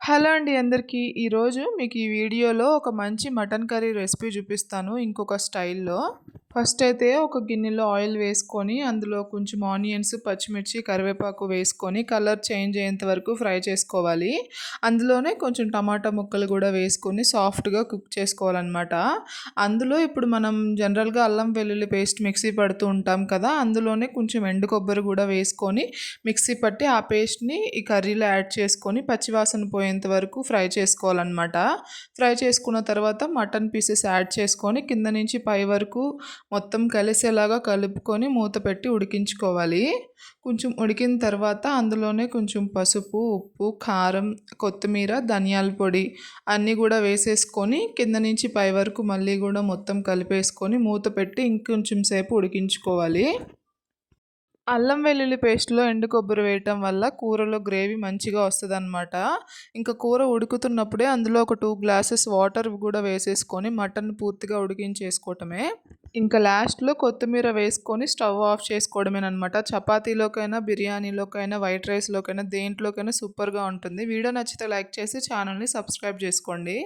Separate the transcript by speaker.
Speaker 1: Hello అండి అందరికీ. ఈరోజు మీకు ఈ వీడియోలో ఒక మంచి మటన్ కర్రీ రెసిపీ చూపిస్తాను ఇంకొక స్టైల్‌లో. ఫస్ట్ అయితే ఒక గిన్నెలో ఆయిల్ వేసుకొని అందులో కొంచెం ఆనియన్స్, పచ్చిమిర్చి, కరివేపాకు వేసుకొని కలర్ చేంజ్ అయ్యేంత వరకు ఫ్రై చేసుకోవాలి. అందులోనే కొంచెం టమాటా ముక్కలు కూడా వేసుకొని సాఫ్ట్‌గా కుక్ చేసుకోవాలనమాట. అందులో ఇప్పుడు మనం జనరల్‌గా అల్లం వెల్లుల్లి పేస్ట్ మిక్సీ పడుతూ ఉంటాం కదా! అందులోనే కొంచెం ఎండు కొబ్బరి కూడా వేసుకొని మిక్సీ పట్టి ఆ పేస్ట్‌ని ఈ కర్రీలో యాడ్ చేసుకొని పచ్చివాసన పోయేంత వరకు ఫ్రై చేసుకోవాలనమాట. ఫ్రై చేసుకున్న తర్వాత మటన్ పీసెస్ యాడ్ చేసుకొని కింద నుంచి పై వరకు మొత్తం కలిసేలాగా కలుపుకొని మూత పెట్టి ఉడికించుకోవాలి. కొంచెం ఉడికిన తర్వాత అందులోనే కొంచెం పసుపు, ఉప్పు, కారం, కొత్తిమీర, ధనియాల పొడి అన్నీ గూడా వేసేసుకొని కింద నుంచి పై వరకు మళ్ళీ గూడా మొత్తం కలిపేసుకొని మూత పెట్టి ఇంకొంచెం సేపు ఉడికించుకోవాలి. అల్లం వెల్లుల్లి పేస్ట్‌లో ఎండు కొబ్బరి వేయటం వల్ల కూరలో గ్రేవీ మంచిగా వస్తదనమాట. ఇంకా కూర ఉడుకుతున్నప్పుడే అందులో ఒక 2 గ్లాసెస్ వాటర్ గూడా వేసేసుకొని మటన్ పూర్తిగా ఉడికించేసుకోవటమే. ఇంకా లాస్ట్‌లో కొత్తిమీర వేసుకొని స్టవ్ ఆఫ్ చేసుకోవడమేననమాట. చపాతీలోకైనా, బిర్యానీలోకైనా, వైట్ రైస్‌లోకైనా దేంట్లోకైనా సూపర్‌గా ఉంటుంది. వీడియో నచ్చితే లైక్ చేసి ఛానల్‌ని సబ్స్క్రైబ్ చేసుకోండి.